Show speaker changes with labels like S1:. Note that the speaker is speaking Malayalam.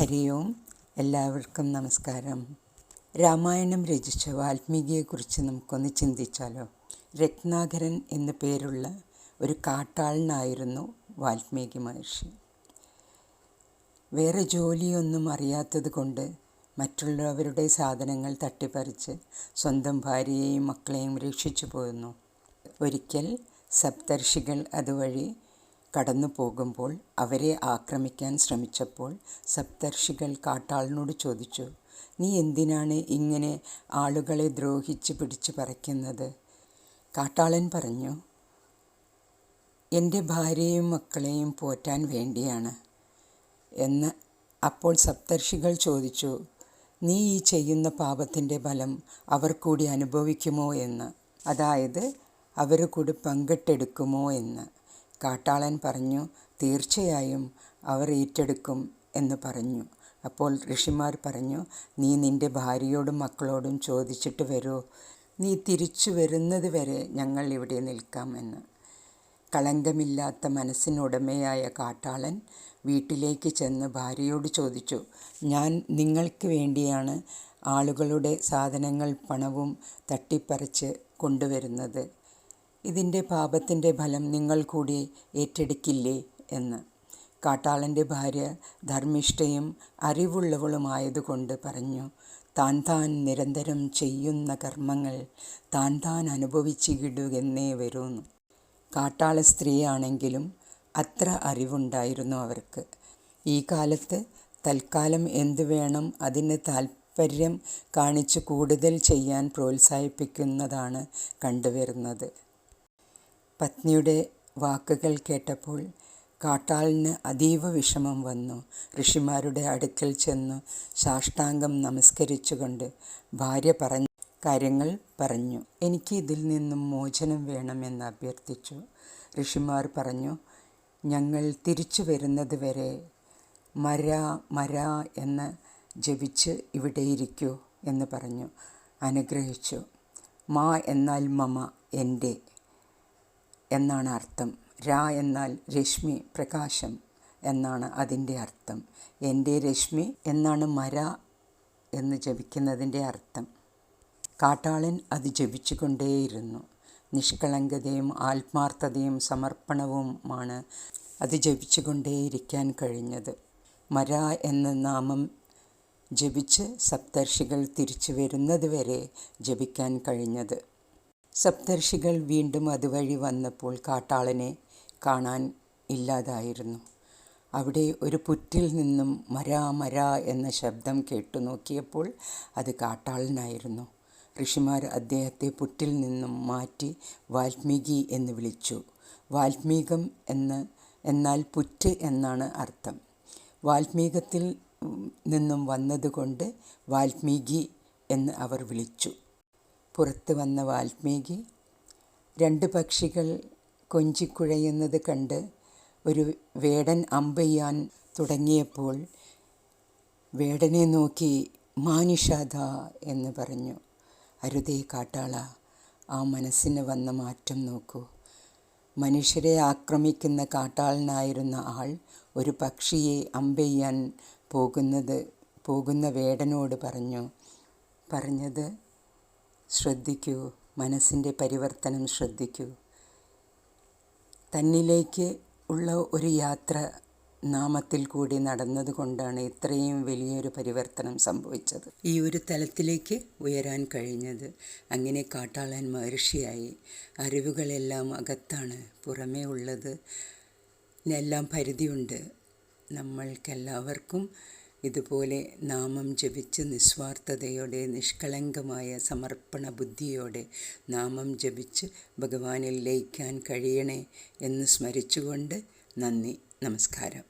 S1: ഹരി ഓം. എല്ലാവർക്കും നമസ്കാരം. രാമായണം രചിച്ച വാൽമീകിയെക്കുറിച്ച് നമുക്കൊന്ന് ചിന്തിച്ചാലോ. രത്നാകരൻ എന്നു പേരുള്ള ഒരു കാട്ടാളനായിരുന്നു വാൽമീകി മഹർഷി. വേറെ ജോലിയൊന്നും അറിയാത്തത് കൊണ്ട് മറ്റുള്ളവരുടെ സാധനങ്ങൾ തട്ടിപ്പറിച്ച് സ്വന്തം ഭാര്യയെയും മക്കളെയും രക്ഷിച്ചു പോരുന്നു. ഒരിക്കൽ സപ്തർഷികൾ അതുവഴി കടന്നു പോകുമ്പോൾ അവരെ ആക്രമിക്കാൻ ശ്രമിച്ചപ്പോൾ സപ്തർഷികൾ കാട്ടാളനോട് ചോദിച്ചു, നീ എന്തിനാണ് ഇങ്ങനെ ആളുകളെ ദ്രോഹിച്ച് പിടിച്ചു പറിക്കുന്നത്? കാട്ടാളൻ പറഞ്ഞു, എൻ്റെ ഭാര്യയും മക്കളെയും പോറ്റാൻ വേണ്ടിയാണ് എന്ന്. അപ്പോൾ സപ്തർഷികൾ ചോദിച്ചു, നീ ഈ ചെയ്യുന്ന പാപത്തിൻ്റെ ഫലം അവർ കൂടി അനുഭവിക്കുമോ എന്ന്, അതായത് അവർ കൂടി പങ്കിട്ടെടുക്കുമോ എന്ന്. കാട്ടാളൻ പറഞ്ഞു, തീർച്ചയായും അവർ ഏറ്റെടുക്കും എന്ന് പറഞ്ഞു. അപ്പോൾ ഋഷിമാർ പറഞ്ഞു, നീ നിൻ്റെ ഭാര്യയോടും മക്കളോടും ചോദിച്ചിട്ട് വരൂ, നീ തിരിച്ചു വരുന്നത് വരെ ഞങ്ങൾ ഇവിടെ നിൽക്കാം എന്ന്. കളങ്കമില്ലാത്ത മനസ്സിനുടമയായ കാട്ടാളൻ വീട്ടിലേക്ക് ചെന്ന് ഭാര്യയോട് ചോദിച്ചു, ഞാൻ നിങ്ങൾക്ക് വേണ്ടിയാണ് ആളുകളുടെ സാധനങ്ങൾ പണവും തട്ടിപ്പറിച്ച് കൊണ്ടുവരുന്നത്. ഇതിൻ്റെ പാപത്തിൻ്റെ ഫലം നിങ്ങൾ കൂടി ഏറ്റെടുക്കില്ലേ എന്ന്. കാട്ടാളൻ്റെ ഭാര്യ ധർമ്മിഷ്ഠയും അറിവുള്ളവളുമായതുകൊണ്ട് പറഞ്ഞു, താൻ നിരന്തരം ചെയ്യുന്ന കർമ്മങ്ങൾ താൻ അനുഭവിച്ചിടുകയെന്നേ വരൂന്നു. കാട്ടാള സ്ത്രീയാണെങ്കിലും അത്ര അറിവുണ്ടായിരുന്നു അവർക്ക്. ഈ കാലത്ത് തൽക്കാലം എന്തു വേണം അതിന് താൽപ്പര്യം കാണിച്ച് കൂടുതൽ ചെയ്യാൻ പ്രോത്സാഹിപ്പിക്കുന്നതാണ് കണ്ടുവരുന്നത്. പത്നിയുടെ വാക്കുകൾ കേട്ടപ്പോൾ കാട്ടാളന് അതീവ വിഷമം വന്നു. ഋഷിമാരുടെ അടുക്കൽ ചെന്നു സാഷ്ടാംഗം നമസ്കരിച്ചുകൊണ്ട് ഭാര്യ പറഞ്ഞ കാര്യങ്ങൾ പറഞ്ഞു. എനിക്ക് ഇതിൽ നിന്നും മോചനം വേണമെന്ന് അഭ്യർത്ഥിച്ചു. ഋഷിമാർ പറഞ്ഞു, ഞങ്ങൾ തിരിച്ചു വരുന്നത് വരെ മര എന്ന് ജപിച്ച് ഇവിടെ ഇരിക്കൂ എന്ന് പറഞ്ഞു. അനുഗ്രഹിച്ചു. മാ എന്നാൽ മമ, എൻ്റെ എന്നാണ് അർത്ഥം. രാ എന്നാൽ രശ്മി, പ്രകാശം എന്നാണ് അതിൻ്റെ അർത്ഥം. എൻ്റെ രശ്മി എന്നാണ് മര എന്ന് ജപിക്കുന്നതിൻ്റെ അർത്ഥം. കാട്ടാളൻ അത് ജപിച്ചു കൊണ്ടേയിരുന്നു. നിഷ്കളങ്കതയും ആത്മാർത്ഥതയും സമർപ്പണവുമാണ് അത് ജപിച്ചു കൊണ്ടേയിരിക്കാൻ കഴിഞ്ഞത്. മര എന്ന നാമം ജപിച്ച് സപ്തർഷികൾ തിരിച്ചു വരുന്നത് വരെ ജപിക്കാൻ കഴിഞ്ഞത്. സപ്തർഷികൾ വീണ്ടും അതുവഴി വന്നപ്പോൾ കാട്ടാളനെ കാണാൻ ഇല്ലാതായിരുന്നു. അവിടെ ഒരു പുറ്റിൽ നിന്നും മര എന്ന ശബ്ദം കേട്ടു നോക്കിയപ്പോൾ അത് കാട്ടാളനായിരുന്നു. ഋഷിമാർ അദ്ദേഹത്തെ പുറ്റിൽ നിന്നും മാറ്റി വാൽമീകി എന്ന് വിളിച്ചു. വാൽമീകം എന്നാൽ പുറ്റ് എന്നാണ് അർത്ഥം. വാൽമീകത്തിൽ നിന്നും വന്നതുകൊണ്ട് വാൽമീകി എന്ന് അവർ വിളിച്ചു. പുറത്ത് വന്ന വാൽമീകി രണ്ട് പക്ഷികൾ കൊഞ്ചിക്കുഴയുന്നത് കണ്ട് ഒരു വേടൻ അമ്പെയ്യാൻ തുടങ്ങിയപ്പോൾ വേടനെ നോക്കി മാനിഷാദ എന്ന് പറഞ്ഞു. അരുതേ കാട്ടാള, ആ മനസ്സിന് വന്ന മാറ്റം നോക്കൂ. മനുഷ്യരെ ആക്രമിക്കുന്ന കാട്ടാളനായിരുന്ന ആൾ ഒരു പക്ഷിയെ അമ്പെയ്യാൻ പോകുന്ന വേടനോട് പറഞ്ഞത് ശ്രദ്ധിക്കൂ, മനസ്സിൻ്റെ പരിവർത്തനം ശ്രദ്ധിക്കൂ. തന്നിലേക്ക് ഉള്ള ഒരു യാത്ര നാമത്തിൽ കൂടി നടന്നതുകൊണ്ടാണ് ഇത്രയും വലിയൊരു പരിവർത്തനം സംഭവിച്ചത്, ഈ ഒരു തലത്തിലേക്ക് ഉയരാൻ കഴിഞ്ഞത്. അങ്ങനെ കാട്ടാളൻ മഹർഷിയായി. അറിവുകളെല്ലാം അകത്താണ്, പുറമേ ഉള്ളത് എല്ലാം പരിധിയുണ്ട്. നമ്മൾക്കെല്ലാവർക്കും ഇതുപോലെ നാമം ജപിച്ച് നിസ്വാർത്ഥതയോടെ നിഷ്കളങ്കമായ സമർപ്പണ ബുദ്ധിയോടെ നാമം ജപിച്ച് ഭഗവാനിൽ ലയിക്കാൻ കഴിയണേ എന്ന് സ്മരിച്ചുകൊണ്ട് നന്ദി, നമസ്കാരം.